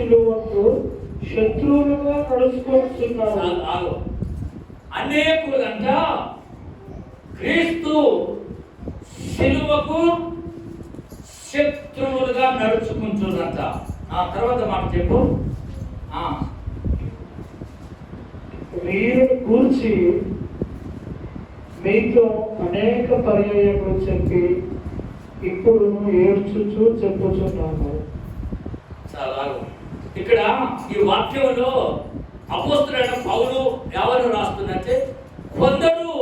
సిలువకు శత్రువులుగా నడుచుకుంటున్నారు. అనేకులంట క్రీస్తు సిలువకు శత్రువులుగా నడుచుకుంటున్నారంట. ఆ తర్వాత మాట చెప్పు. వీరిని కూర్చి మీతో అనేక పర్యాయములు చెప్పి ఇప్పుడు ఏడ్చుచూ చెప్పుచున్నాను. చాలా ఇక్కడ ఈ వాక్యంలో అపోస్తలుడైన పౌలు ఎవరు రాస్తున్నట్టే, కొందరు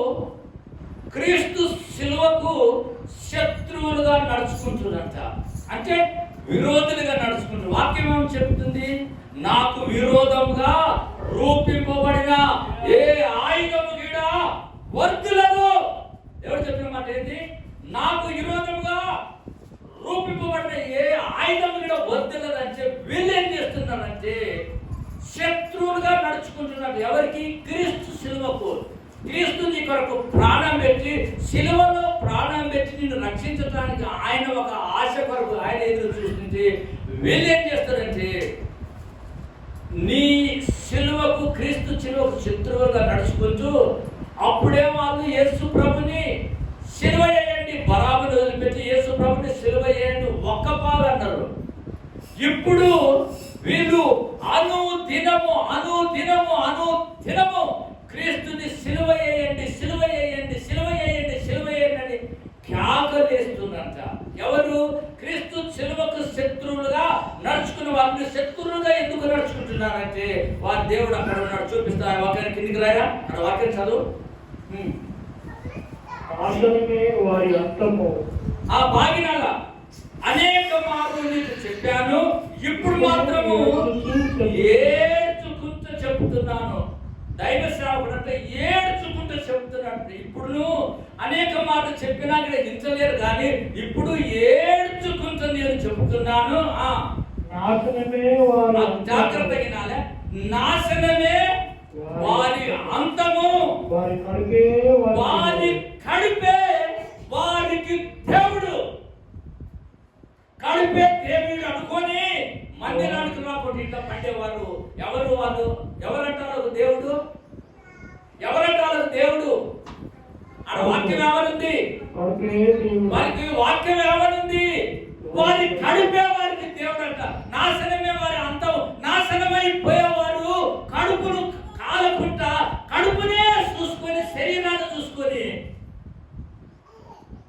క్రీస్తు సిలువకు శత్రువులుగా నడుచుకుంటున్నారంట. అంటే విరోధులుగా నడుచుకుంటారు. వాక్యం ఏమని చెప్తుంది? నాకు విరోధంగా రూపింపబడిన ఏ ఆయుధము కూడా వర్ధులను. ఎవరు చెప్పిన మాట ఏంటి? నాకు విరోధంగా రూపింపబడిన ఏ ఆయుధము కూడా వర్ధులనంటే వీళ్ళు ఏం చేస్తున్నారంటే శత్రువులుగా నడుచుకుంటున్నారు. ఎవరికి? క్రీస్తు సిలువకు. క్రీస్తు నీ కొరకు ప్రాణం పెట్టి, సిలువలో ప్రాణం పెట్టి నిన్ను రక్షించడానికి ఆయన ఒక ఆశ కొరకు ఆయన ఎదురు చూస్తుంటే వీళ్ళు ఏం చేస్తారంటే నీ సిలువకు, క్రీస్తు సిలువకు శత్రువులుగా నడుచుకుంటూ అప్పుడే వాళ్ళు యేసు ప్రభుని సిలువ వేయండి, బరాబుని వదిలిపెట్టి యేసు ప్రభుని సిలువ వేయండి ఒక్కపాలు అన్నారు. ఇప్పుడు వీళ్ళు అనుదినము క్రీస్తుని సిలువ వేయండి, సిలువ వేయండి, సిలువ వేయండి, సిలువ వేయండి అని ఖ్యాకలేస్తున్నారంట. ఎవరు? క్రీస్తు సిలువకు శత్రువులుగా నడుచుకున్న వారిని శత్రువులుగా ఎందుకు నడుచుకుంటున్నారంటే వారి దేవుడు అక్కడ ఉన్నాడు. చూపిస్తారు వాక్యాన్ని, కిందికి రాయరా, అక్కడ వాక్యం చదువు. వారి అంతము. ఆ బాగినాల అనేక మార్లు నీకు చెప్పాను, ఇప్పుడు మాత్రము ఏడ్చుకుంటూ చెప్తున్నాను. దైవ సేవకుడు అంటే ఏడ్చుకుంటూ చెప్తున్నాడు. ఇప్పుడు అనేక మాటలు చెప్పినా కూడా హింసలేరు, కానీ ఇప్పుడు ఏడ్చుకుంటూ నేను చెప్తున్నాను. జాగ్రత్తగా వినాలే. నాశనమే వారి అంతము, వారి కడుపే వారికి దేవుడు. కడుపే దేవుడు అనుకొని మందిరానికి రాకుండా ఇట్లా పండేవారు ఎవరు? వాళ్ళు ఎవరంటారు దేవుడు? ఎవరంటారు దేవుడు? ఆడ వాక్యం ఏమనుంది? వారికి వాక్యం ఏమనుంది? వారి కడుపే వారికి దేవుడు అంట. నాశనమే వారి అంతం. నాశనమైపోయేవారు కడుపును కాలకుండా కడుపునే చూసుకొని, శరీరాన్ని చూసుకొని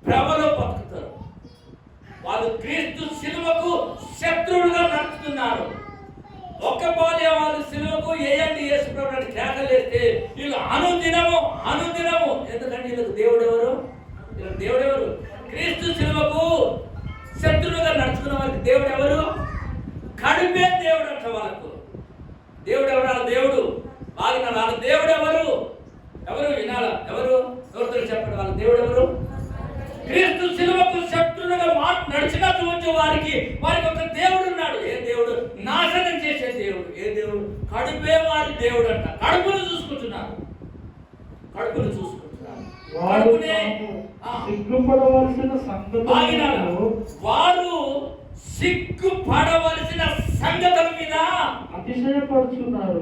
భ్రమలో బతుకుతారు. వాళ్ళు క్రీస్తు సిలువకు శత్రువులుగా నడుచుతున్నారు. ఒక్క పాలే వాళ్ళు సిలువకు వేయండి యేసు ప్రభువుని కేకలేస్తే వీళ్ళు అనుదినము. ఎందుకంటే వీళ్ళకి దేవుడెవరు? క్రీస్తు సిలువకు శత్రువులుగా నడుచుకున్న వారికి దేవుడు ఎవరు? కడుపే దేవుడు అంట. వాళ్ళకు దేవుడు ఎవరు? వాళ్ళ దేవుడు బాగా వాళ్ళ దేవుడు ఎవరు వినాలా? ఎవరితో చెప్పండి. వాళ్ళ దేవుడు ఎవరు? క్రీస్తు సిలువకు శత్రువులుగా నడిచినటువంటి వారికి ఒక దేవుడు ఉన్నాడు. ఏ దేవుడు? నాశనం చేసే దేవుడు. ఏ దేవుడు? కడుపే వారి దేవుడు అంట. కడుపును చూసుకుంటున్నారు. వారు సిగ్గుపడవలసిన సంగతుల మీద అతిశయపడుతున్నారు.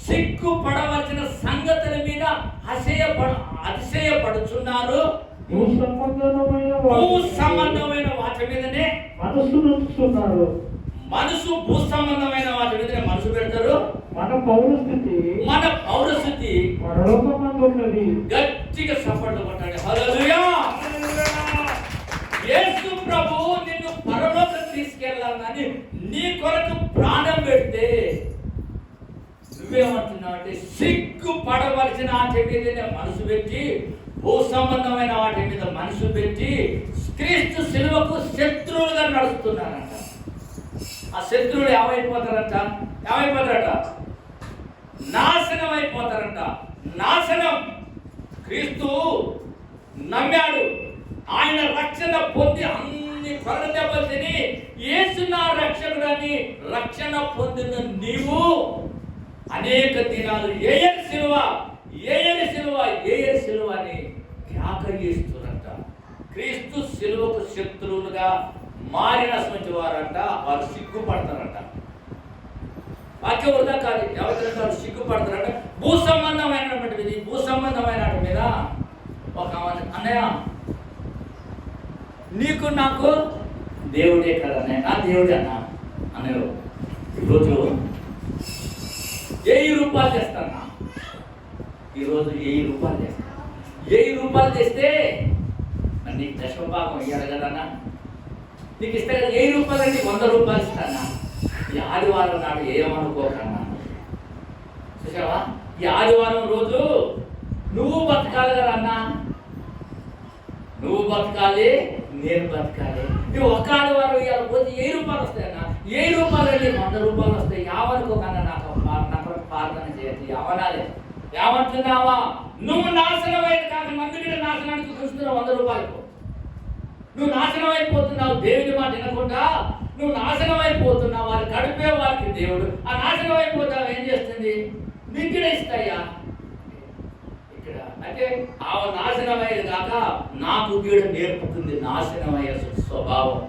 సిగ్గుపడవలసిన సంగతుల మీద అతిశయపడుతున్నారు. భూ సంబంధమైన వాటి మీదనే మనసు ఉంచుతున్నారు. భూ సంబంధమైన వాటి మీదనే మనసు పెడతారు. మన పౌరస్థితి పరలోకమందు ఉన్నది. గట్టిగా సపోర్ట్ కొట్టాలి. హల్లెలూయా. యేసు ప్రభు నిన్ను పరలోకం తీసుకెళ్ళాలని నీ కొరకు ప్రాణం పెడితే నువ్వేమంటున్నావు అంటే సిగ్గుపడవలసిన వాటి మీదనే మనసు పెట్టి, భూ సంబంధమైన వాటి మీద మనసు పెట్టి క్రీస్తు సిలువకు శత్రువులుగా నడుస్తున్నారంట. ఆ శత్రువులు ఏమైపోతారంట? నాశనం అయిపోతారంట. నాశనం. క్రీస్తు నమ్మాడు, ఆయన రక్షణ పొంది అన్ని కొరత దెబ్బలు తిని యేసు నా రక్షకుడని రక్షణ పొందిన నీవు అనేక దినాలు ఏయని సిలువ అని ఖ్యాకరిస్తున్నారంట. క్రీస్తు సిలువకు శత్రువులుగా మారినటువంటి వారంట. వారు సిగ్గుపడతారంట. వాక్యం వృధా కాదు. ఎవరు సిగ్గుపడతారంటే భూ సంబంధమైనటువంటిది, భూ సంబంధమైన వాటి మీద ఒక అన్నయ్య నీకు నాకు దేవుడే కదా నా దేవుడే అన్నయ్య ఈరోజు 1000 రూపాయలు చేస్తాను. ఈరోజు 1000 రూపాయలు చేస్తాను. 1000 రూపాయలు చేస్తే మరి నీకు దశమభాగం ఇవ్వాలి కదన్నా. నీకు ఇస్తే కదా 1000 రూపాయలు అంటే 100 రూపాయలు ఇస్తానా. ఈ ఆదివారం నాడు ఏమనుకోకన్నా. చూసావా, ఈ ఆదివారం రోజు నువ్వు బతకాలి కదా అన్నా. నువ్వు బతకాలి, నేను బతకాలి. నువ్వు ఒక్క ఆదివారం ఇవాళ పోతే 1000 రూపాయలు వస్తాయన్నా. 1000 రూపాయలు అంటే 100 రూపాయలు వస్తాయి. ఏమనుకోకన్నా. నాకు ప్రార్థన చేయట్లేదు. ఏమనాలి? ఏమంటున్నావా? నువ్వు నాశనం అయితే కాదు, మందిని నాశనానికి చూస్తున్నావు 100 రూపాయలకు. నువ్వు నాశనం అయిపోతున్నావు. దేవుని మాట వినకుండా నువ్వు నాశనం అయిపోతున్నావు. వారు గడిపే వారికి దేవుడు. ఆ నాశనం అయిపోతావు ఏం చేస్తుంది? ఇక్కడ ఇస్తాయా ఇక్కడ అంటే ఆ నాశనమయ్యేది కాక నాకు గీడ నేర్పుతుంది నాశనమయ్యే స్వభావం.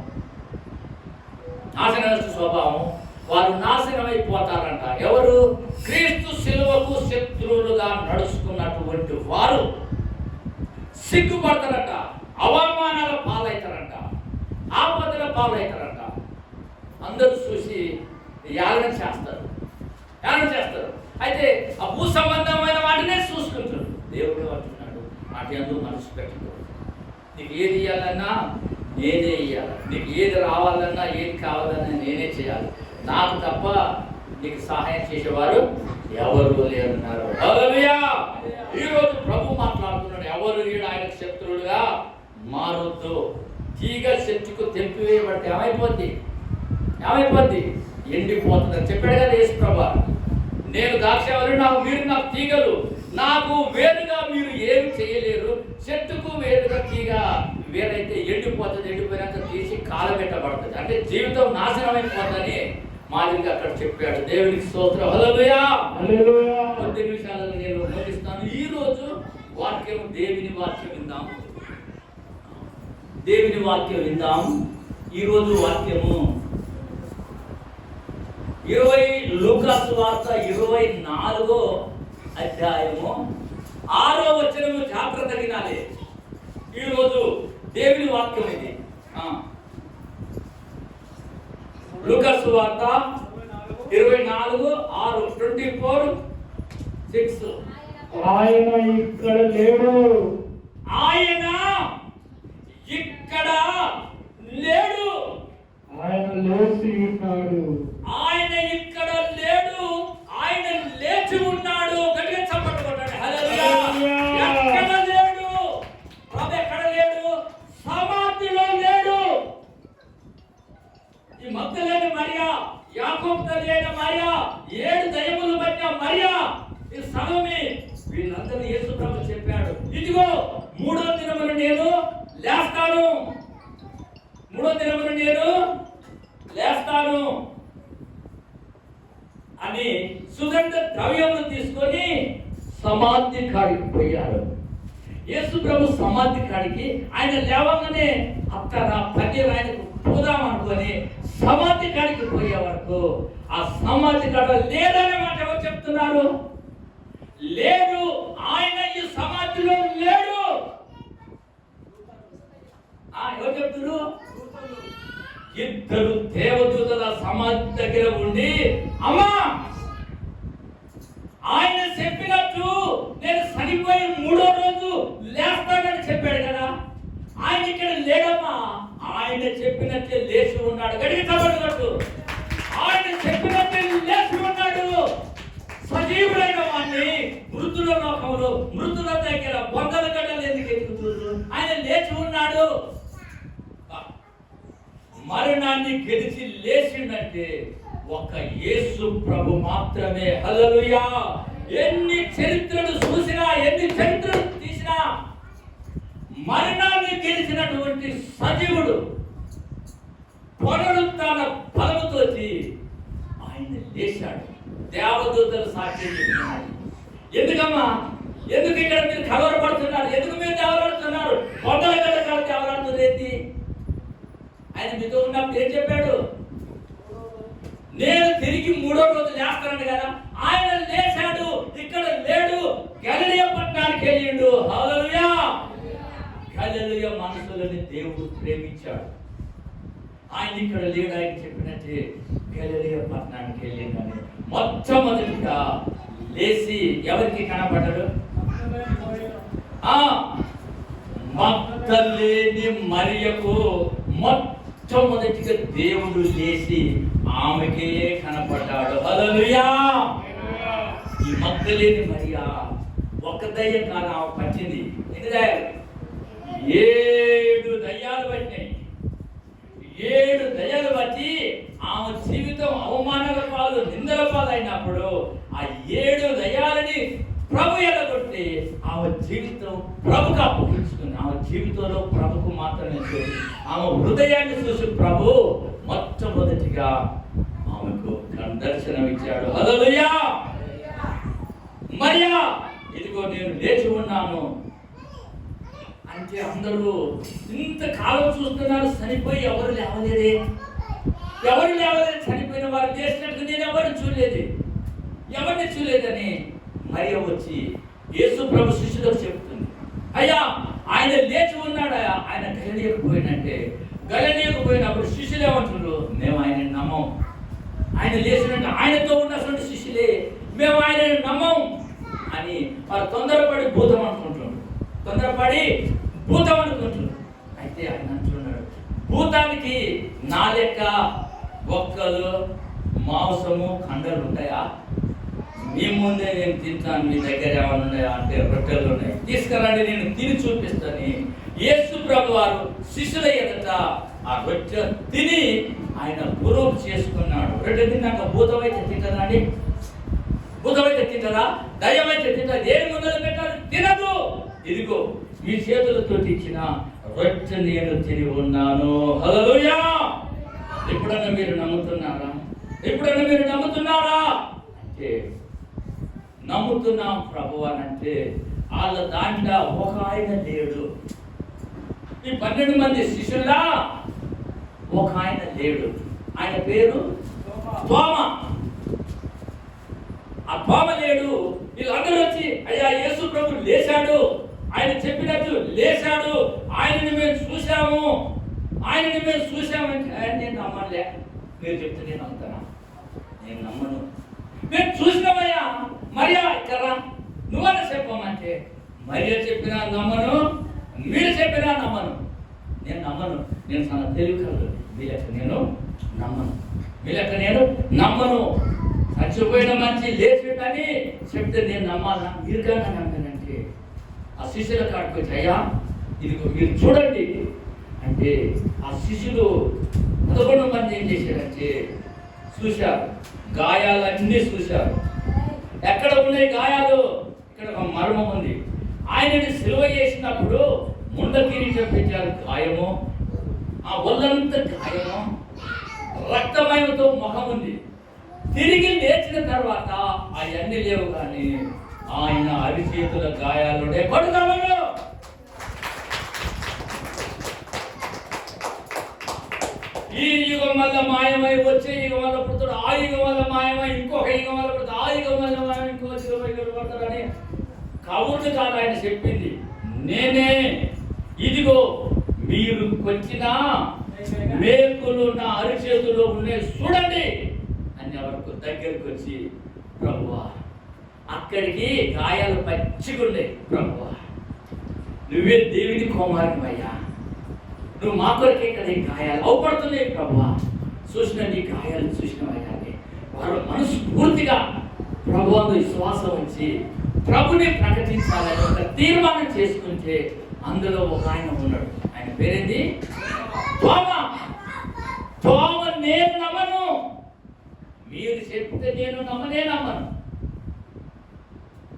నాశనమయ్యే స్వభావం. వారు నాశనమైపోతారంట. ఎవరు? క్రీస్తు శిలువకు శత్రువులుగా నడుచుకున్నటువంటి వారు సిగ్గుపడతారట, అవమానాల పాలవుతారంట, ఆపదల పాలవుతారంట. అందరూ చూసి యాగన చేస్తారు. అయితే ఆ భూ సంబంధమైన వాటినే చూసుకుంటారు. దేవుడు అంటున్నాడు, వాటి ఎందుకు మనసు పెట్టుకోడు. నీకు ఏది ఇవ్వాలన్నా నేనే ఇవ్వాలి. నీకు ఏది రావాలన్నా ఏది కావాలన్నా నేనే చేయాలి. నాకు తప్ప నీకు సహాయం చేసేవారు ఎవరు లేరున్నారు. హల్లెలూయా. ఈరోజు ప్రభు మాట్లాడుతున్నాడు. ఎవరు వీడు ఆయనకు శత్రువులుగా మారొద్దు. తీగ చెట్టుకు తెంపివేయబడితే ఏమైపోద్ది? ఎండిపోతుందని చెప్పాడు కదా యేసు ప్రభు. నేను ద్రాక్షవల్లి, మీరు నాకు తీగలు, నాకు వేరుగా మీరు ఏమి చేయలేరు. చెట్టుకు వేరుగా తీగ వేరైతే ఎండిపోతుంది. ఎండిపోయినాక తీసి కాలబెట్టబడుతుంది. అంటే జీవితం నాశనం అయిపోతుందని మాదిరిగా అక్కడ చెప్పాడు. దేవునికి స్తోత్రం. హల్లెలూయా. కొద్ది నిమిషాలలో నేను ముగిస్తాను. ఈ రోజు వాక్యం దేవుని వాక్యం విందాం. ఈరోజు వాక్యము 20 లూకా సువార్త 24వ అధ్యాయము 6వ వచనము జాగ్రత్త వినాలి. ఈరోజు దేవుని వాక్యం ఇది. లూకా సువార్త 24:6 24:6 ఆయన ఇక్కడ లేడు. ఆయన ఇక్కడ లేడు. ఆయన లేచి ఉన్నాడు. ఆయన ఇక్కడ లేడు. ఆయన లేచి ఉన్నాడు. గట్టిగా చప్పట్లు కొట్టండి. హల్లెలూయా. ఎక్కడ లేడు? ప్రభు ఎక్కడ లేడు? సమాధిలో లేడు. ఈ మగ్దలేని మరియా, యాకోబు తల్లి అయిన మరియా, 7 దయ్యములు పట్టిన మరియా, ఈ సలోమి, వీళ్ళందరూ యేసు ప్రభు చెప్పాడు, ఇదిగో 3వ దినమున నేను లేస్తాను. 3వ దినమున నేను లేస్తాను అని సుగంధ ద్రవ్యమును తీసుకొని సమాధి కాడికి పోయారు. యేసు ప్రభు సమాధి కాడికి ఆయన లేవగానే అత్తర పన్నీరు ఆయనకు పోదాం అనుకొని సమాధి కాడికి పోయే వరకు ఆ సమాధి కాడ లేదనే మాట ఎవరు చెప్తున్నారు? లేడు. ఆయన ఈ సమాధిలో లేడు. ఎవరు చెప్తున్నారు? ఇద్దరు దేవదూతల సమాధి దగ్గర ఉండి, అమ్మా ఆయన చెప్పినట్టు నేను చనిపోయి 3వ రోజు లేస్తానని చెప్పాడు కదా, ఆయన ఇక్కడ లేడమ్మా. ఆయన చెప్పినట్టే లేచి ఉన్నాడు. గడికి చదవడు. ఆయన చెప్పినట్టే లేచి ఉన్నాడు. సజీవుడైన వాడిని మృతుల లోకంలో మృతుల దగ్గర బొందల గడ్డలు ఎందుకు ఎక్కుతున్నారు? ఆయన లేచి ఉన్నాడు. మరణాన్ని గెలిచి లేచిందంటే ఒక యేసు ప్రభు మాత్రమే. హల్లెలూయా. ఎన్ని చరిత్రలు చూసినా, ఎన్ని చరిత్రలు తీసినా, మరణాన్ని గెలిచినటువంటి సజీవుడు పునరుత్థాన బలముతో ఆయన లేచాడు. దేవదూతలు సాక్ష్యం చెప్తున్నారు. ఎందుకమ్మా? ఎందుకు ఇక్కడ మీరు కలవరపడుతున్నారు? ఎందుకు మీరు దేవలాడుతున్నారు? కొండల గడ్డ కాదు దేవలాడుతుంది. ఆయన మీతో ఉన్నప్పుడు ఏం చెప్పాడు? నేను తిరిగి మూడో రోజు లేస్తాడు కదా, ఆయన లేచాడు, ఇక్కడ లేడు, గలిలయ పట్టణానికి వెళ్ళిండు. హల్లెలూయా, గలిలయ మనుషులని దేవుడు ప్రేమించాడు. ఆయన ఇక్కడ లేడు, ఆయన చెప్పినట్టే గలిలయ పట్టణానికి వెళ్ళిందని మొట్టమొదటిగా లేచి ఎవరికి కనపడ్డాడు? మగ్దలేని మరియకు మొట్టమొదటిగా దేవుడు లేచి ఆమెకే కనపడ్డాడు. హల్లెలూయా. ఈ మగ్దలేని మరియా ఒక దయ్యం కాదు ఆమె పట్టింది. ఎన్ని దయ్యాలు? 7 దయ్యాలు పట్టినాయి. 7 దయ్యాలు బట్టి ఆమె జీవితం అవమానాల పాలు, నిందల పాలు అయినప్పుడు ఆ 7 దయ్యాలని ప్రభు ఎడగొట్టి ఆమె జీవితం ప్రభుకు అప్పగించుకుంది. ఆమె జీవితంలో ప్రభుకు మాత్రమే చూసి, ఆమె హృదయాన్ని చూసి ప్రభు మొట్టమొదటిగా ఆమెకు దర్శనం ఇచ్చాడు. హల్లెలూయా. మరియా, ఇదిగో నేను లేచి ఉన్నాను అంటే అందరూ ఇంతకాలం చూస్తున్నారు, చనిపోయి ఎవరు లేవలేదే, ఎవరు లేవలేదు, చనిపోయిన వారు చేసినట్టు నేను ఎవరిని చూడలేదని మరియ వచ్చి యేసు ప్రభు శిష్యులకు చెప్తుంది, అయ్యా ఆయన లేచి ఉన్నాడా, ఆయన గలిలయకు పోయినట్టే. గలిలయకు పోయినప్పుడు శిష్యులు ఏమంటున్నారు? మేము ఆయన నమ్మం. ఆయన లేచినట్టు ఆయనతో ఉన్నటువంటి శిష్యులే, మేము ఆయన నమ్మం అని వారు తొందరపడి భూతం అనుకుంటున్నారు. అయితే ఆయన అంటున్నాడు, భూతానికి నా లెక్క బొక్కలు, మాంసము, కండలు ఉంటాయా? మీ ముందే నేను తింటాను, మీ దగ్గర ఏమైనా ఉన్నాయా అంటే రొట్టెలు ఉన్నాయి, తీసుకురండి నేను తిని చూపిస్తాను. యేసు ప్రభు వారు శిష్యుల ఎదుట ఆ రొట్టె తిని ఆయన గురువు చేసుకున్నాడు. రొట్టె తిన్నాక భూతం అయితే తింటదండి? భూతం అయితే తింటదా? దయ్యం అయితే తింటదా? దేని ముందర పెట్టాలి? తినదు. ఇదిగో మీ చేతులతో ఇచ్చిన రొట్టె నేను తిని ఉన్నాను. హల్లెలూయా. ఎప్పుడన్నా మీరు నమ్ముతున్నారా? అంటే నమ్ముతున్నాం ప్రభు అని అంటే వాళ్ళ దాంట్లో ఒక ఆయన లేడు. ఈ 12 మంది శిష్యుల్లా ఒక ఆయన లేడు. ఆయన పేరు తోమ. ఆ తోమ లేడు. వీళ్ళందరూ వచ్చి, అయ్యా యేసు ప్రభు లేచాడు, ఆయన చెప్పినట్టు లేచాడు, ఆయనని మేము చూసామంటే నేను నమ్మలే. మీరు చెప్తే నేను నమ్ముతానా? నేను నమ్మను. మేము చూసినామయ్యా, మరియా ఇక్కడ నువ్వన్నా చెప్పమంటే మరియా చెప్పినా నమ్మను, మీరు చెప్పినా నమ్మను. నేను నమ్మను. నేను చాలా తెలివికలు, మీ లెక్క నేను నమ్మను. చచ్చిపోయిన మంచి లేచిటని చెప్తే నేను నమ్మాలా? మీరు కానీ నమ్మానంటే ఆ శిష్యుల కాడికి వచ్చి, అయ్యా ఇదిగో మీరు చూడండి అంటే ఆ శిష్యులు 11 మంది ఏం చేశారంటే చూశారు, గాయాలన్నీ చూశారు. ఎక్కడ ఉన్నాయి గాయాలు? ఇక్కడ ఒక మర్మం ఉంది. ఆయనని సిలువ చేసినప్పుడు ముండ కిరీటం పెట్టారు, గాయము, ఆ ఒళ్ళంతా గాయము, రక్తమయంతో ముఖం ఉంది. తిరిగి లేచిన తర్వాత అవన్నీ లేవు, కానీ ఆయన అరిచేతుల గాయాలుండే. కొడుతామను ఈ యుగం వల్ల మాయమై వచ్చే యుగం వల్ల పుడతాడు, ఆ యుగం వల్ల మాయమై ఇంకొక యుగం వల్ల పుడతాడు, ఆ యుగం వల్ల మాయమై ఇంకొక యుగం పడతాడని కవుడు కాదు ఆయన చెప్పింది. నేనే ఇదిగో మీరు వచ్చిన మేకులు నా అరిచేతుల్లో ఉన్నాయి చూడండి అని వరకు దగ్గరికి వచ్చి, ప్రభువా అక్కడికి గాయాలు పచ్చిగుండే, ప్రభువా నువ్వే దేవుని కుమారునివయ్యా, నువ్వు మా కొరకే కదా ఈ గాయాలు అవపడుతున్నాయి ప్రభువా, చూసిన నీ గాయాలు చూసినవయ్యా అని వారు మనస్ఫూర్తిగా ప్రభువును విశ్వాసం ఉంచి ప్రభుని ప్రకటించాలని ఒక తీర్మానం చేసుకుంటే అందులో ఒక ఆయన ఉన్నాడు. ఆయన పేరేంది? తోమ. నేను నమ్మను, మీరు చెప్తే నేను నమ్మను.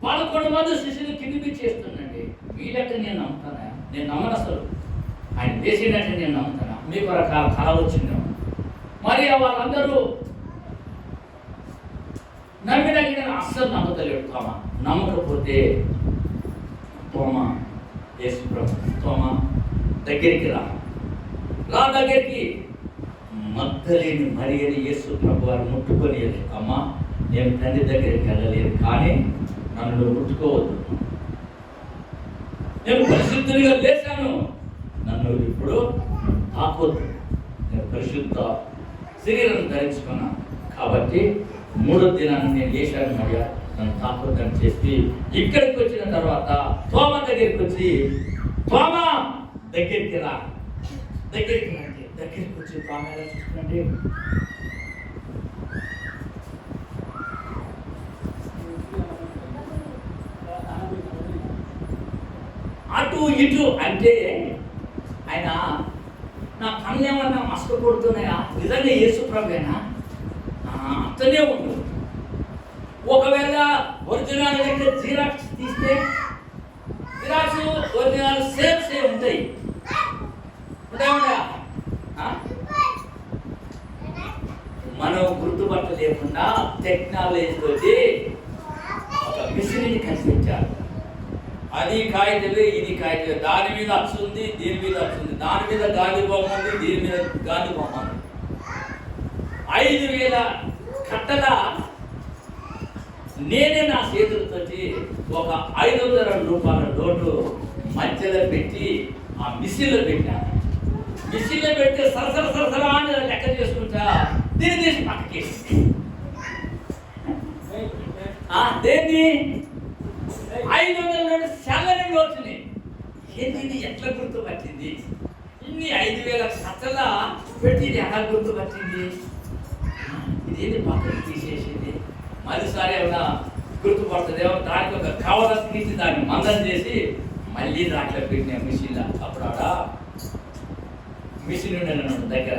11 మంది శిష్యులు కిందికి చేస్తుందండి. మీ లెక్క నేను నమ్ముతానా? నేను నమ్మను. అసలు ఆయన చేసినట్టే నేను నమ్ముతానా? మీకు రకాల కళ వచ్చిందా? మరి వాళ్ళందరూ నమ్మిన అస్సలు నమ్మతలేడు తోమ. నమ్మకపోతే తోమ యేసు ప్రభు, తోమ దగ్గరికి రా దగ్గరికి మగ్దలేని మరియని యేసు ప్రభు వారు ముట్టుకొని, అమ్మా నేను తండ్రి దగ్గరికి వెళ్ళలేదు, కానీ నన్ను నువ్వు ముట్టుకోవద్దు, నేను పరిశుద్ధునిగా లేచాను, నన్ను ఇప్పుడు తాకొద్దు, నేను పరిశుద్ధ శరీరం ధరించుకున్నాను కాబట్టి 3వ దినాన్ని నేను లేచాను మరియా, నన్ను తాకొద్దని చెప్పి ఇక్కడికి వచ్చిన తర్వాత తోమ దగ్గరికి వచ్చి, తోమ దగ్గరికి రా, దగ్గరికి రండి, దగ్గరికి వచ్చి తోమ ఎలా చూస్తుందండి, అటు ఇటు అంటే ఆయన నా కళ్ళు ఏమన్నా మస్క కొడుతున్నాయా, నిజంగా యేసు ప్రభువేనా అతనే ఉండు. ఒకవేళ ఒరిజినల్ అయితే జిరాక్స్ తీస్తే జిరాక్స్ ఒరిజినల్ సేమ్ ఉంటాయి, మనం గుర్తుపట్టలేకుండా టెక్నాలజీ తోటి ఒక మిషన్ని కనిపించారు. అది కాగితమే, ఇది కాగితమే, దాని మీద అచ్చుంది, దీని మీద అచ్చుంది, దాని మీద గాంధీ బొమ్మ ఉంది, దీని మీద గాంధీ బొమ్మ ఉంది. 5,000 కట్టల నేనే నా చేతులతోటి ఒక 500 రూపాయల నోటు మధ్యలో పెట్టి ఆ మిషన్లో పెట్టాను. మిషన్లో పెడితే సరసర అని లెక్క చేసుకుంటా దీన్ని తీసి పక్కకేసి దేన్ని 500 నోటు చల్లని నోటుని ఏంటి ఎట్లా గుర్తుపట్టింది, ఇన్ని 5,000 కట్టల పెట్టి ఇది ఎలా గుర్తుపట్టింది, ఇదేంటి పక్కకి తీసేసింది, మరోసారి ఏమన్నా గుర్తుపడుతుందేమో దానికి ఒక కవర్ తీసి దాన్ని మందం చేసి మళ్ళీ దాంట్లో పెట్టిన మిషన్లో. అప్పుడు ఆడ మిషన్ ఉండే దగ్గర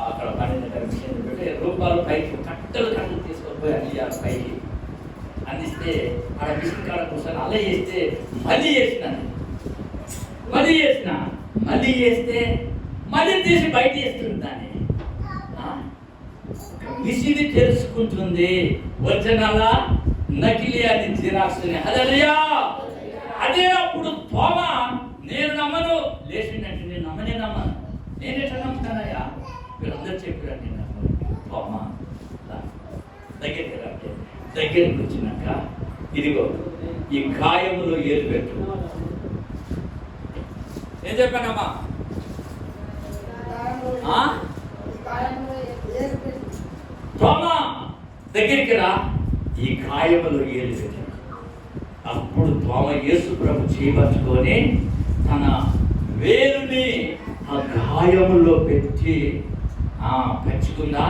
అక్కడ పని దగ్గర మిషన్ పెట్టి రూపాయలు పైకి కట్టలు తీసుకొని అన్ని పైకి అందిస్తే ఆడ మిషన్ కాడ కూర్చొని అలా చేస్తే మళ్ళీ చేస్తే మళ్ళీ తీసి బయట వేస్తుంది దాన్ని. మిషన్ తెలుసుకుంటుంది ఒరిజినల్ నకిలీ అని జిరాక్స్. హల్లెలూయా. అదే అప్పుడు తోమ నేను నమ్మను లేచిందంటే నేను నమ్మను, నేను ఎట్లా నమ్ముతానయ్యా, వీళ్ళందరూ చెప్పారు నేను నమ్మను. తోమ దగ్గరికి రండి, దగ్గరికి వచ్చినాక ఇదిగో ఈ గాయములో ఏలు పెట్టు. ఏం చెప్పానమ్మా, తోమ దగ్గరికి రా, ఈ గాయములో ఏలు పెట్టు. అప్పుడు తోమ యేసు ప్రభు చేయబట్టుకొని తన వేలుని ఆ గాయములో పెట్టి పెంచుకుందా.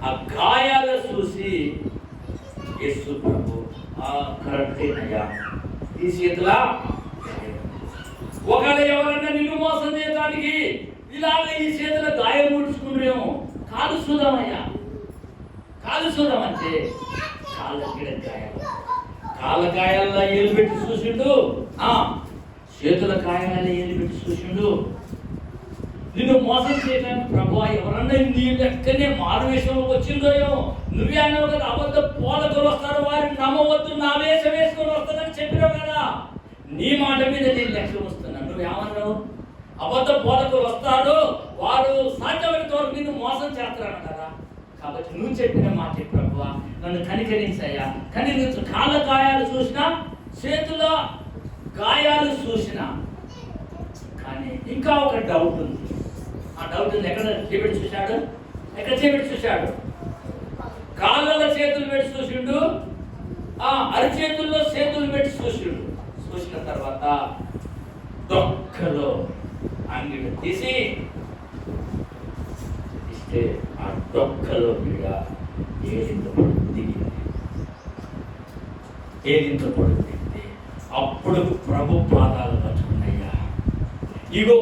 ఆ గాయాలు చూసి యేసు ప్రభు కరెక్టేనయ్యా ఈ చేతులా, ఒకవేళ ఎవరన్నా నిన్ను మోసం చేయడానికి ఇలాగ ఈ చేతుల గాయం ముడుచుకున్నామో కాలు చూద్దామయ్యా, కాలు చూద్దామంటే కాళ్ళ గాయాల్లో ఏలు పెట్టి చూసిండు, చేతుల గాయాలలో ఏలు పెట్టి చూసిండు. నిన్ను మోసం చేయడానికి ప్రభు ఎవరన్నా నీ లెక్కనే మారువేషంలో వచ్చిందోయో, నువ్వే అన్నావు కదా అబద్ధ బోధకులు వస్తారు వారిని నమ్మవద్దు, నా వేషం వేసుకొని వస్తానని చెప్పినావు కదా, నీ మాట మీద నేను లెక్క వస్తున్నాను. నువ్వేమన్నావు, అబద్ధ బోధకులు వస్తాడు, వాడు సాధ్యమైన వరకు నిన్ను మోసం చేస్తాడు కదా, కాబట్టి నువ్వు చెప్పిన మాట ప్రభు నన్ను కనికరించాయా. కనికరించు. కాళ్ళ గాయాలు చూసినా, చేతుల గాయాలు చూసినా, కానీ ఇంకా ఒక డౌట్ ఉంది. ఆ డౌట్ ఉంది, ఎక్కడ చేపెట్టి చూశాడు, కాళ్ళలో చేతులు పెట్టి చూసిండు, అరిచేతుల్లో చేతులు పెట్టి చూసిండు. చూసిన తర్వాత డొక్కలో అంగిడి తీసి ఇస్తే ఆ డొక్కలో మీద ఏలింత పొడుగు దిగింది. అప్పుడు ప్రభు పాదాలు పట్టుకున్నాయ్యా, ఇగో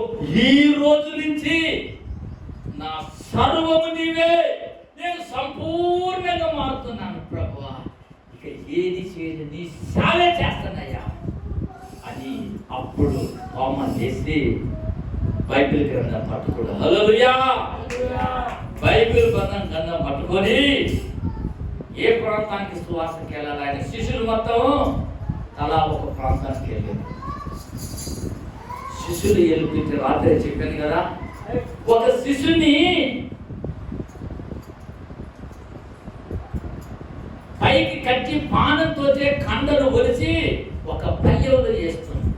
ఈ రోజు నుంచి నా సర్వము నీవే, నేను సంపూర్ణంగా మారుతున్నాను ప్రభువా, ఇక ఏది చేయదు నీ సేవే చేస్తానయ్యా అని. అప్పుడు తోమ చేసి బైబిల్ గ్రంథం పట్టుకోడు. హల్లెలూయా. బైబిల్ గ్రంథం పట్టుకొని ఏ ప్రాంతానికి సువార్తకి వెళ్ళాలి, ఆయన శిష్యులు మొత్తం తలా ఒక ప్రాంతానికి వెళ్ళారు. శిష్యులు వెళ్ళిపోతే రాత్రి చెప్పాను కదా, ఒక శిశుని పైకి కట్టి పానంతోటే కండను ఒలిచి ఒక పల్లెలో చేస్తుంది.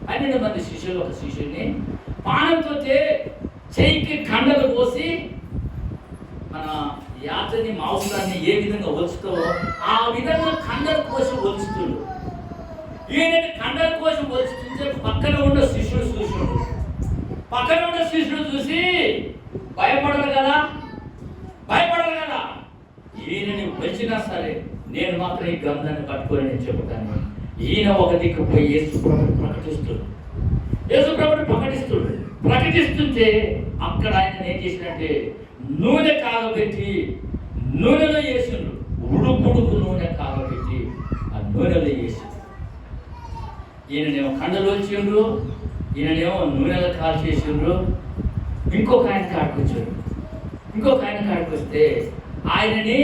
12 మంది శిష్యులు ఒక శిష్యుని పానంతోటే చేయికి కండలు పోసి మన యాతని మాంసాన్ని ఏ విధంగా ఒలుస్తావో ఆ విధంగా కండలు కోసి ఒలుస్తుడు. ఈయనని కండలు కోసి ఒలుస్తుంటే పక్కన ఉన్న శిష్యుడు చూసినాడు. పక్కన ఉన్న శిష్యుడు చూసి భయపడరు కదా. ఈయనని వచ్చినా సరే నేను మాత్రం ఈ గంధాన్ని పట్టుకొని నేను చెబుతాను. ఈయన ఒక దిక్కు పోయి యేసుప్రభుని ప్రకటిస్తుంటే అక్కడ ఆయన ఏం చేసినట్టే నూనె కాగబెట్టి నూనెలో వేసిండ్రు. ఉడుకుడుకు నూనె కాగబెట్టి ఆ నూనెలో వేసిండ్రు. ఈయననేమో కండలు వచ్చిండ్రు, ఈయననేమో నూనెలో కాల్చేసిండ్రు. ఇంకొక ఆయన కాడికి వస్తే ఆయనని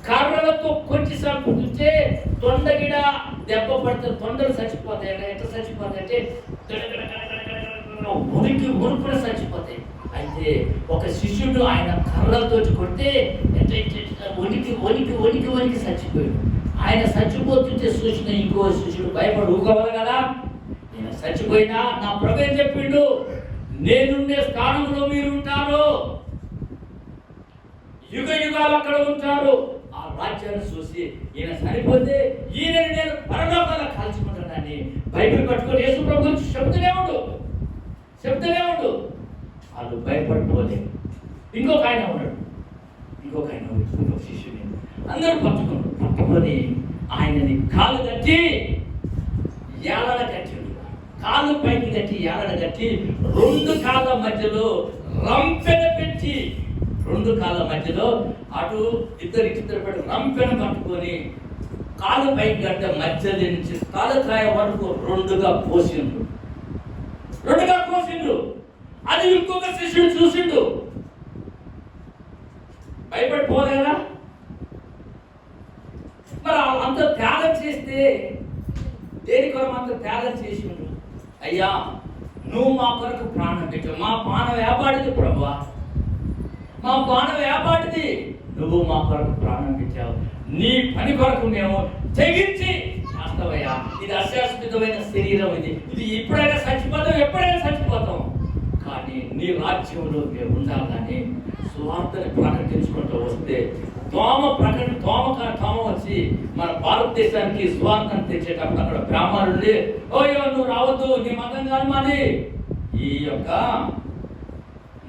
కర్రలతో కొట్టి చంపుతుంటే తొండగిడ దెబ్బ పడితే తొండలు చచ్చిపోతాయి. ఎట్లా చచ్చిపోతాయంటే ఉరుకున చచ్చిపోతాయి. అయితే ఒక శిష్యుడు ఆయన కర్రలతో కొడితే వణికి చచ్చిపోయాడు. ఆయన చచ్చిపోతుంటే చూసిన ఇంకో శిష్యుడు భయపడి ఊకోవాలి కదా. నేను చచ్చిపోయినా నా ప్రభు ఏం చెప్పిండు, నేనుండే స్థానంలో మీరు ఉంటారు, యుగాలు అక్కడ ఉంటారు. ఆ రాజ్యాన్ని చూసి ఈయన సరిపోతే ఈయనని నేను పరలోకాల కాల్చుకుంటానని బైబిల్ పట్టుకొని యేసు ప్రభు గురించి చెప్తూనే ఉండు. వాళ్ళు భయపడిపోలేదు. ఇంకొక ఆయన ఉన్నాడు, ఇంకొక శిష్యుని అందరూ పట్టుకొని ఆయనని కాలు కట్టి ఏలన కట్టిండు. కాలు పైకి కట్టి ఏలన కట్టి 2 కాళ్ళ మధ్యలో రంపెన పెట్టి 2 కాళ్ళ మధ్యలో అటు ఇద్దరు పెట్టి రంపెన పట్టుకొని కాలు పైకి గడ్డ మధ్య నుంచి తలకాయ వరకు 2గా కోసిండ్రు. అది ఇంకొక శిష్యుడు చూసిండు. భయపడిపోలేదా? మరి అంత త్యాగం చేస్తే దేని కొరకు అంత త్యాగం చేసిండు? అయ్యా నువ్వు మా కొరకు ప్రాణం పెట్టావు, మా ప్రాణం వేపాడిది ప్రభువా, మా ప్రాణం వేపాడిది, నువ్వు మా కొరకు ప్రాణం పెట్టావు, నీ పని కొరకు మేము తెగించి చేస్తావయ్యా. ఇది అశాశ్వతమైన శరీరం, ఇది ఎప్పుడైనా చచ్చిపోతాం, కానీ నీ రాజ్యంలో మేము ఉండాలని సువార్తని ప్రకటించుకుంటూ వస్తే దోమ వచ్చి మన భారతదేశానికి సువార్తను తెచ్చేటప్పుడు అక్కడ బ్రాహ్మణులు ఓయో నువ్వు రావద్దు, నీ మతం కాదు మాది, ఈ యొక్క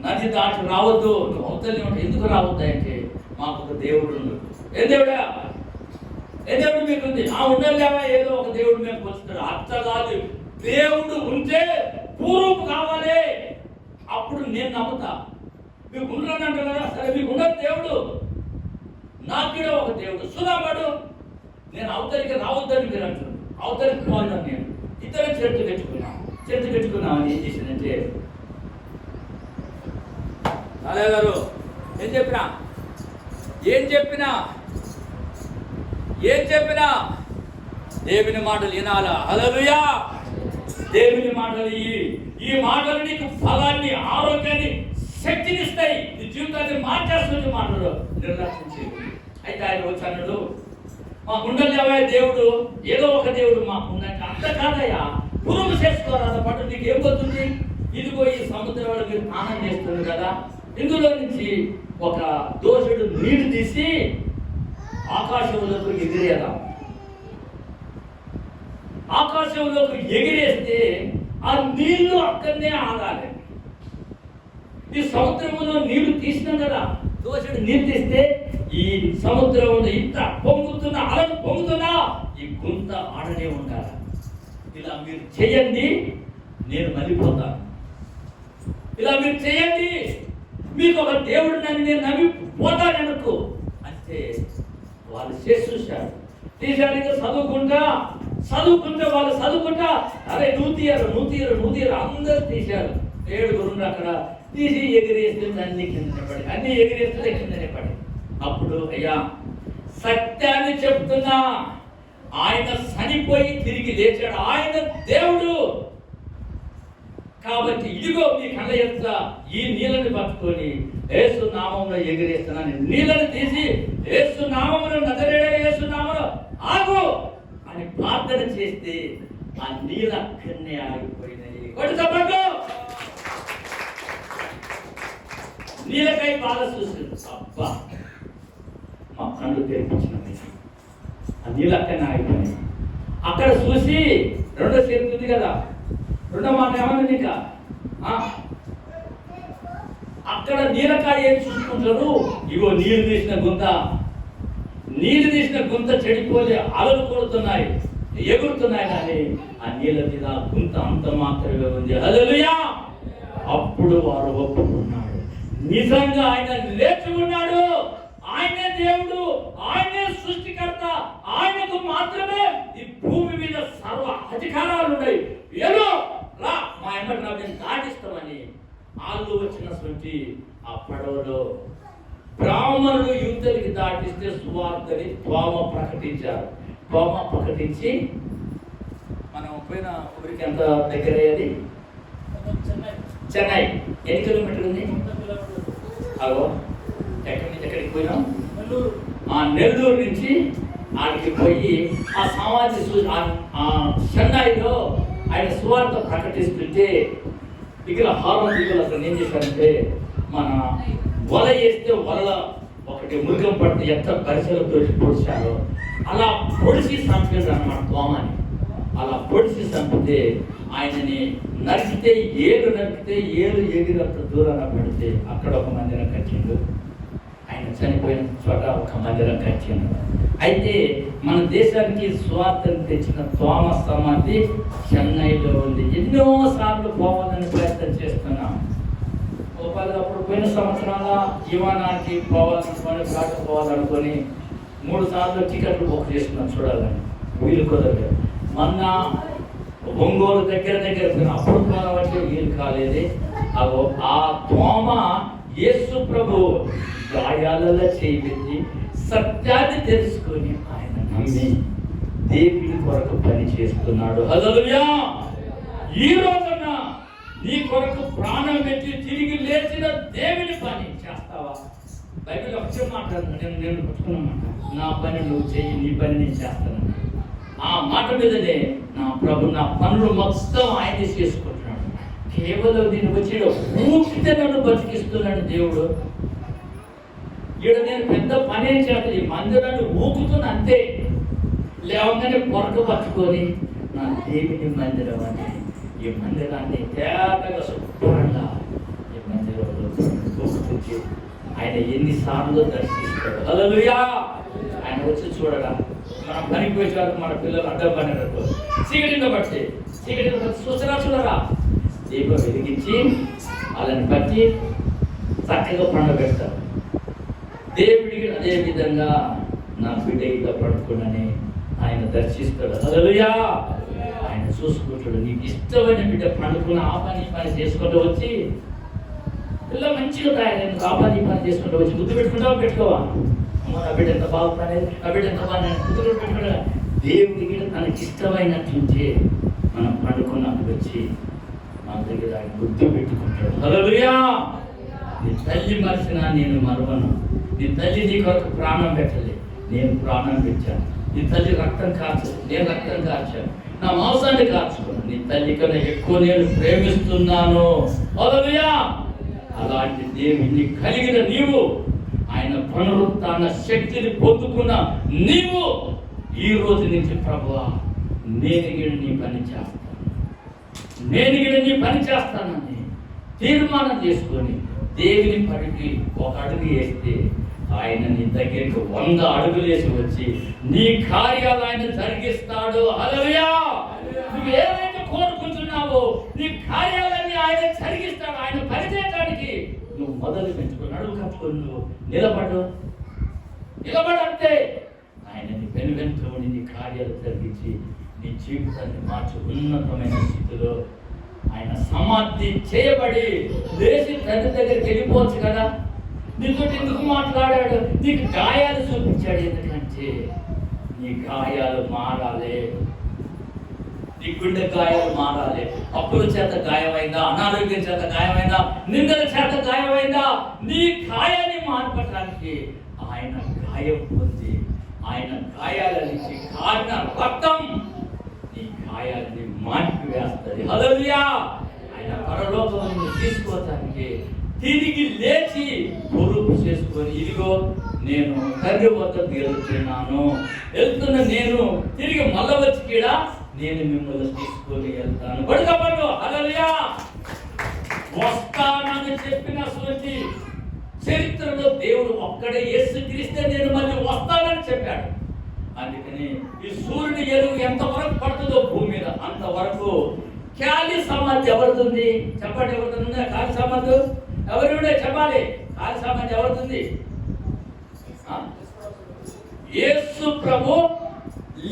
నది దాటి రావద్దు, నువ్వు అవతలి ఉంటే ఎందుకు రావద్దు అంటే మాకు ఒక దేవుడు ఉండదు. ఏ దేవుడు మీకు ఉంది? ఉండలేవా ఏదో ఒక దేవుడు మేము వస్తున్నాడు. అర్థ కాదు, దేవుడు ఉంటే పూర్వపు కావాలి, అప్పుడు నేను నమ్ముతా. మీకు ఉండనంట కదా, సరే మీకు ఉండదు దేవుడు, నాకు ఒక దేవుడు సుధామాడు, నేను అవతలికి రావద్దని మీరు అంటున్నాను, అవతలికి పోవాలని నేను ఇద్దరు చేతులు పెట్టుకున్నామని ఏం చేసిందంటే అలే గారు ఏం చెప్పినా దేవుని మాటలు వినాలా? హల్లెలూయా! దేవుని మాటలు ఈ మాటలు నీకు ఫలాన్ని, ఆరోగ్యాన్ని, శక్తినిస్తాయి, నీ జీవితాన్ని మార్చేస్తుంది. మాటలు నిర్లక్ష్యం. అయితే ఆయన వచ్చి అన్నాడు, మాకుండలేవా దేవుడు, ఏదో ఒక దేవుడు మాకుందంటే అంత కాదయ్యా, పురుగు చేసుకోరాదా పట్టు, నీకు ఏం పోతుంది? ఇదిగో ఈ సముద్రంలో మీరు స్నానం చేస్తుంది కదా, ఇందులో నుంచి ఒక దోషుడు నీరు తీసి ఆకాశంలోకి ఎగిరేదా. ఆకాశంలోకి ఎగిరేస్తే ఆ నీళ్లు అక్కడనే ఆగాలి. ఈ సముద్రంలో నీళ్లు తీసినాం కదా, దోషుడు నీరు తీస్తే ఈ సముద్రంలో ఇంత అలలు పొంగుతున్నా ఈ గుంత ఆడనే ఉండాలి. ఇలా మీరు చేయండి, నేను మళ్ళీపోతాను. ఇలా మీరు చేయండి, మీకు ఒక దేవుడు నన్ను నేను నమ్మి పోతాను అనుకో అంటే వాళ్ళు చేసి చూశారు. తీశారు, ఇంకా చదువుకుంటా వాళ్ళు చదువుకుంటా అరే నువ్వు తీయరు అందరూ తీశారు. 7 అక్కడ తీసి ఎగిరేస్తే అన్ని కిందనే పడి. అప్పుడు అయ్యా సత్యాన్ని చెప్తున్నా, ఆయన చనిపోయి తిరిగి లేచాడు, ఆయన దేవుడు. కాబట్టి ఇదిగో మీ కళ్ళ ఎత్త ఈ నీళ్ళని పట్టుకొని యేసు నామములో ఎగిరేస్తున్నాను. నీళ్ళని తీసి యేసు నామములో నజరేయుడైన యేసు నామములో ఆగు అని ప్రార్థన చేస్తే ఆ నీళ్ళు అక్కడనే ఆగిపోయినాయి. కొట్టి చెప్పండి. నీళ్ళకై బాధ చూసింది. అబ్బా మా కళ్ళు తెరిపించిన ఆ నీళ్ళు అక్కడనే ఆగిపోయినాయి. అక్కడ చూసి రెండో చేతి ఉంది కదా, రెండో మాట ఏమన్నది ఇంకా అక్కడ నీలకాయ ఏం చూసుకుంటారు, ఇగో నీళ్ళు తీసిన గుంత చెడిపోయి అలలు కొడుతున్నాయి, ఎగురుతున్నాయి, కానీ ఆ నీళ్ళ మీద గుంత అంత మాత్రమే ఉంది. హల్లెలూయా. అప్పుడు వారు ఒప్పుకున్నాడు, నిజంగా ఆయన లేచి ఉన్నాడు, ఆయనే దేవుడు, ఆయనే సృష్టికర్త, ఆయనకు మాత్రమే ఈ భూమి మీద సర్వ అధికారాలు ఉన్నాయి. ఏదో రా మా ఎమ్మటి నేను దాటిస్తామని వాళ్ళు వచ్చినటువంటి ఆ పడవలో బ్రాహ్మణుడు యూదులకి దాటిస్తే సువార్తని తోమ ప్రకటించారు. తోమ ప్రకటించి మనం పోయిన ఊరికి ఎంత దగ్గర అయ్యేది? చెన్నై. ఎన్ని కిలోమీటర్లు ఉంది? అగో ఎక్కడి నుంచి ఎక్కడికి పోయినాం? నెల్లూరు నుంచి ఆడికి పోయి ఆ సమాజ చెన్నైలో ఆయన సువార్త ప్రకటిస్తుంటే ఇక్కడ హారం దిగులు అసలు ఏం చేశారంటే మన వల వేస్తే వల ఒకటి మృగం పడితే ఎంత పరిచయలతో పొడిచారో అలా పొడిచి చంపారు అన్నమాట దోమని. అలా పొడిచి చంపితే ఆయనని నరికితే ఏలు ఎగిరంత దూరాన పడితే అక్కడ ఒక మందిరం కట్టిండు. ఆయన చనిపోయిన చోట ఒక మందిరం కట్టిండు. అయితే మన దేశానికి స్వార్థం తెచ్చిన తోమ సమాధి చెన్నైలో ఉంది. ఎన్నో సార్లు పోవాలని ప్రయత్నం చేస్తున్నాం. అప్పుడు పోయిన సంవత్సరాల జీవనానికి పోవాలనుకొని కాకపోవాలనుకొని 3 సార్లు టికెట్లు బుక్ చేస్తున్నాం చూడాలని, వీలు కుదరలేదు. మొన్న ఒంగోలు దగ్గర అప్పుడు పోవాలంటే వీలు కాలేదు. ఆ తోమ యేసు ప్రభు గాయాలలో చేయించి సత్యాన్ని తెలుసుకొని ఆయన నమ్మి దేవుని కొరకు పని చేస్తున్నాడు. హల్లెలూయా. ఈ రోజున నీ కొరకు ప్రాణం పెట్టి తిరిగి లేచిన దేవుని పని చేస్తావా? బైబిల్ ఒకటే మాట్లాడుతున్నాను, నేను పట్టుకున్నామాట, నా పని నువ్వు చేయి, నీ పని నేను చేస్తాను. ఆ మాట మీదనే నా ప్రభు నా పనులు మొత్తం ఆయన చేసుకుంటున్నాడు. కేవలం నేను వచ్చి ఊపితే నన్ను బతికిస్తున్నాడు దేవుడు. ఇక్కడ నేను పెద్ద పనే చేత ఈ మందిరాన్ని ఊపుతున్నా అంతే. లేవగానే పొరక పట్టుకొని నా దేవుని మందిరం అని ఈ మందిరాన్ని తేటగా శుభ్రంగా ఈ మందిరంలో ఊపుతుంటే ఆయన ఎన్నిసార్లు దర్శిస్తాడు. హల్లెలూయా. ఆయన వచ్చి చూడగా మనం పనికి పోయేవారు మన పిల్లలు అడ్డం పడినట్టు చీకటిలో బట్టి చూడరా దీపం వెలిగించి వాళ్ళని బట్టి చక్కగా పండబెడతారు. దేవుడికి అదే విధంగా నా బిడ్డ ఇలా పడుకునని ఆయన దర్శిస్తాడు. హల్లెలూయా. ఆయన చూసుకుంటాడు. నీకు ఇష్టమైన బిడ్డ పండుకుని ఆ పని చేసుకుంటూ వచ్చి పిల్ల మంచిగా తయారైంది, ఆ పని చేసుకుంటూ వచ్చి గుర్తు పెట్టుకోవా నా బిడ్డ ఎంత బాగా పని, నా బిడ్డ ఎంత బాగా గుర్తు పెట్టుకుంటా. దేవుడికి తనకి ఇష్టమైనట్టుంటే మనం పండుకున్నప్పుడు వచ్చి మన దగ్గర ఆయన గుర్తు పెట్టుకుంటాడు. హల్లెలూయా. నీ తల్లి మరిచినా నేను మరవను. నీ తల్లి నీ కొరకు ప్రాణం పెట్టలే, నేను ప్రాణం పెట్టాను. నీ తల్లి రక్తం కార్చదు, నేను రక్తం కార్చాను. నా మాంసాన్ని కార్చుకున్నాను. నీ తల్లి కన్నా ఎక్కువ నేను ప్రేమిస్తున్నాను. హల్లెలూయా. అలాంటి దేవుణ్ణి కలిగిన నీవు, ఆయన పునరుత్థాన శక్తిని పొందుకున్న నీవు ఈ రోజు నుంచి ప్రభువా నేను నీ పని చేస్తానని తీర్మానం చేసుకొని దేవుని పనికి ఒక అడుగు వేస్తే ఆయన నీ దగ్గరికి 100 అడుగులు వేసి వచ్చి నీ కార్యాలు ఆయన జరిగిస్తాడు. హల్లెలూయా. నువ్వు ఏదైతే కోరుకుంటున్నావో నీ కార్యాలన్నీ ఆయన జరిగిస్తాడు. ఆయన పని చేయడానికి నువ్వు మొదలు పెంచుకొని అడుగు కట్టుకొని నువ్వు నిలబడంతే ఆయన నీ వెనువెంటబడి నీ కార్యాలు జరిగించి నీ జీవితాన్ని మార్చి ఉన్నతమైన స్థితిలో ఆయన సమాధి చేయబడి లేచి తండ్రి దగ్గరికి వెళ్ళిపోవచ్చు కదా. నీతో ఎందుకు మాట్లాడాడు? నీకు గాయాలు చూపించాడు. ఎందుకంటే నీ గాయాలు మారాలి. నీ గుండె గాయాలు మారాలి. అప్పుల చేత గాయమైందా, అనారోగ్యం చేత గాయమైందా, నిందల చేత గాయమైందా, నీ గాయాన్ని మార్పడానికి ఆయన గాయం పొంది ఆయన గాయాల నుంచి కారిన రక్తం నీ గాయాలని మార్పివేస్తుంది. హల్లెలూయా. ఆయన పరలోకం తీసుకోవటానికి తిరిగి లేచి పొరుగు చేసుకొని, ఇదిగో నేను తండ్రి వద్దకు వెళ్తున్న నేను తిరిగి మళ్ళా వచ్చి కూడా నేను మిమ్మల్ని తీసుకొని వెళ్తాను. పడుకోబడు. హల్లెలూయా. వస్తానని చెప్పిన సూచి చరిత్రలో దేవుడు ఒక్కడే యేసుక్రీస్తే నేను మళ్ళీ వస్తానని చెప్పాడు. అందుకని ఈ సూర్యుని ఎరువు ఎంతవరకు పడుతుందో భూమి మీద అంతవరకు ఖాళీ సమాధి ఎవరుతుంది చెప్పండి. ఎవరుతుంది ఖాళీ సమాధి? ఎవరు చెప్పాలి. ఖాళీ సమాధి ఎవరుతుంది? యేసు ప్రభు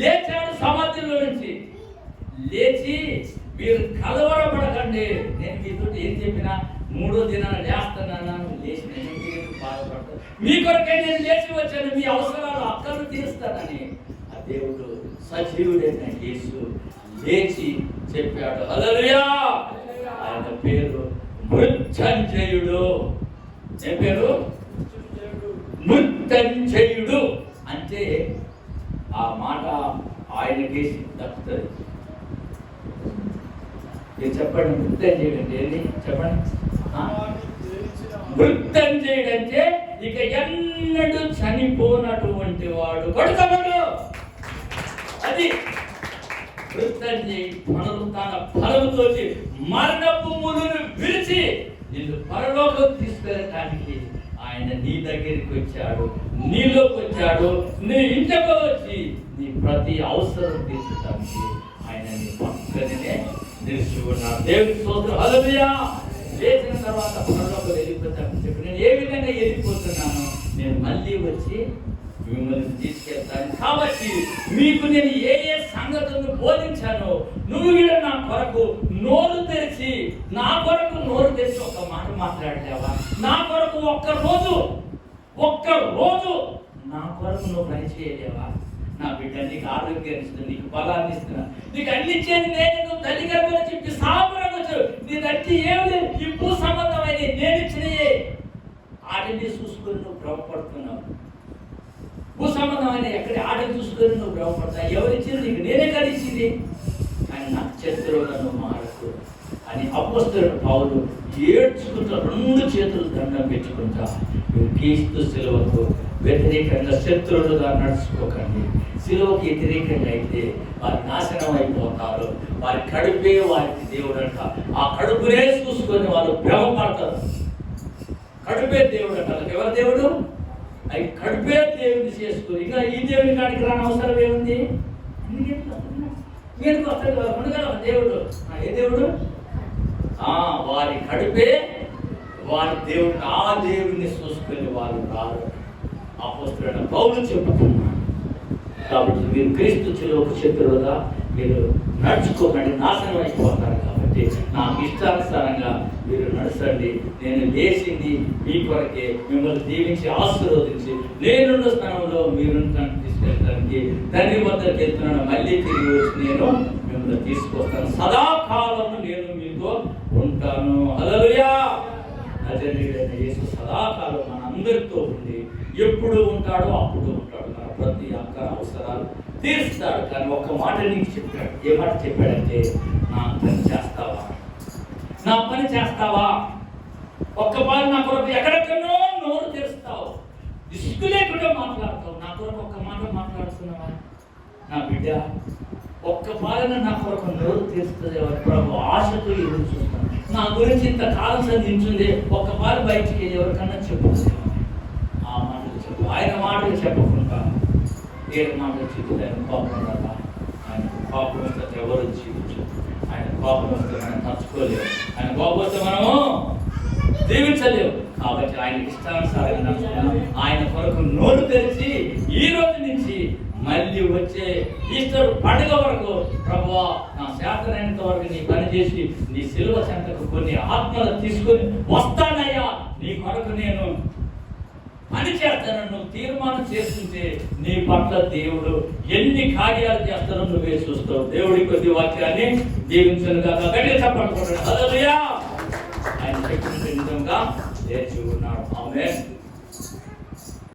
లేచాడు సమాధిలో నుంచి. లేచి మీరు కలవరపడకండి, నేను మీతో ఏం చెప్పినా 3వ దినాన లేస్తున్నాను, లేచి నేను బాధపడతాను, మీ కొరకే నేను లేచి వచ్చాను, మీ అవసరాలు అక్కలు తీరుస్తానని ఆ దేవుడు సజీవుడైన యేసు లేచి చెప్పాడు. హల్లెలూయా. ఆయన పేరు మృత్యుంజయుడు. ఏం పేరు? మృత్యుంజయుడు. అంటే ఆ మాట ఆయనకి దక్కుతుంది. మీరు చెప్పండి, మృత్యుంజయుడు అంటే ఏంటి చెప్పండి. మృత్యుంజయుడు అంటే ఇక ఎన్నడూ చనిపోనటువంటి వాడు. కొడుకవాడు అది మృత్యుంజయుడు. తన బలముతో మరణపు ములును విరిచి నిన్ను పరలోకం తీసుకెళ్ళటానికి ఆయన నీ దగ్గరికి వచ్చాడు, నీలోకి వచ్చాడు, నీ ఇంటికి వచ్చి నీ ప్రతి అవసరం తీర్చడానికి ఆయన నీ పక్కనే నిలిచి ఉన్నాడు. దేవుని స్తోత్రం. హల్లెలూయా. లేచిన తర్వాత పరలోకం వెళ్ళిపోతాను చెప్పి నేను ఏ విధంగా వెళ్ళిపోతున్నాను, నేను మళ్ళీ వచ్చి మిమ్మల్ని తీసుకెళ్తాను. కాబట్టి మీకు నేను ఏ ఏ సంగతులను బోధించానో నువ్వు కూడా నా కొరకు నోరు తెరిచి ఒక మాట మాట్లాడలేవా? నా కొరకు ఒక్క రోజు నా కొరకు నువ్వు పని చేయలేవా? నా బిడ్డ నీకు ఆరోగ్యాన్ని ఇస్తున్నా, నీకు బలాన్ని ఇస్తున్నా, నీకు అన్ని ఇచ్చేది నేను. తల్లి గర్భంలో చెప్పి సామరంగా వచ్చాడు. నీ దట్టి ఏమి లేదు. ఈ భూ సంబంధమైన నేను ఇచ్చినయే వాటిని చూసుకొని నువ్వు భ్రమపడుతున్నావు. భూ సంబంధమైన ఎక్కడ ఆటలు చూసుకొని నువ్వు భ్రమపడతావు. ఎవరిచ్చింది నీకు? నేనే కలిసింది. కానీ నాకు శత్రువుగా నువ్వు మారకు అని అపోస్తలుడు పౌలు ఏడ్చుకుంటా 2 చేతులు దండం పెట్టుకుంటా, నువ్వు క్రీస్తు శిలువకు వ్యతిరేకంగా శత్రువులుగా నడుచుకోకండి. శిలువకు వ్యతిరేకంగా అయితే వారి నాశనం అయిపోతారు. వారి కడుపే వారికి దేవుడు అంట. ఆ కడుపునే చూసుకొని వాళ్ళు భ్రమపడతారు. కడుపే దేవుడు అంట. ఎవరు దేవుడు? అవి కడుపే దేవుడిని చేసుకుని ఇంకా ఈ దేవుని కాడికి రాని అవసరం ఏముంది? మీరు ఉండగల దేవుడు. ఏ దేవుడు? వారి కడుపే వారి దేవుడు. ఆ దేవుడిని చూసుకుని వాళ్ళు రారు. అపోస్తలుడైన పౌలు చెప్పుకున్నాడు. కాబట్టి మీరు క్రీస్తు శిలువకు శత్రువుగా మీరు నడుచుకోకండి, నాశనం అయిపోతారు. కాబట్టి నాకు ఇష్టానుసారంగా మీరు నడుచండి. నేను లేచింది మీ కొరకే, మిమ్మల్ని దీవించి ఆశీర్వదించి నేనున్న స్థానంలో మీరు తీసుకెళ్ళడానికి తండ్రి వద్దకు వెళ్తున్నాను. మళ్ళీ తిరిగి వచ్చి నేను మిమ్మల్ని తీసుకొస్తాను. సదాకాలము నేను మీతో ఉంటాను. హల్లెలూయా. నజరేయుడైన యేసు సదాకాలం మనందరితో ఉండి ఎప్పుడు ఉంటాడో అప్పుడు ఉంటాడు. మన ప్రతి ఒక్క అవసరాలు తీరుస్తాడు. కానీ ఒక్క మాట నీకు చెప్పాడు. ఏ మాట చెప్పాడంటే, నా పని చేస్తావా? నా పని చేస్తావా? ఒక్క పాలు నా కొరకు ఎక్కడెక్కడో నోరు తెరుస్తావు, ఇసుకు లేకుండా మాట్లాడతావు. నా కొరకు ఒక్క మాట మాట్లాడుతున్నావా? నా బిడ్డ ఒక్క పాలన నా కొరకు నోరు తెరుస్తుంది. ఎవరు ప్రభు ఆశతో ఎదురు చూస్తాను. నా గురించి ఇంత కాలం సంధించింది, ఒక్క పాలు బయటికి ఎవరికన్నా చెప్పుతుంది. ఆ మాటలు చెప్పు. ఆయన మాటలు చెప్పకుండా వేరే మాటలు చెప్తే ఆయన కోపం రాదా? ఆయన కోపం వస్తే ఎవరు జీవించు. ఆయన కోపం వస్తే మనం తచ్చుకోలేము. ఆయన కోపం వస్తే మనము జీవించలేవు. కాబట్టి ఆయన ఇష్టానుసారంగా ఆయన కొరకు నోరు తెరిచి ఈ రోజు నుంచి మళ్ళీ వచ్చే ఈస్టర్ పండుగ వరకు ప్రభువా నా శాతనైనంత వరకు నీ పని చేసి నీ సిలువ చెంతకు కొన్ని ఆత్మలు తీసుకొని వస్తానయ్యా, నీ కొరకు నేను పని చేస్తానని నువ్వు తీర్మానం చేసుకుంటే నీ పట్ల దేవుడు ఎన్ని కార్యాలు చేస్తారో నువ్వే చూస్తావు. దేవుడి కొద్ది వాక్యాన్ని దీవించను కాక గట్టిగా చెప్పండి. హల్లెలూయా.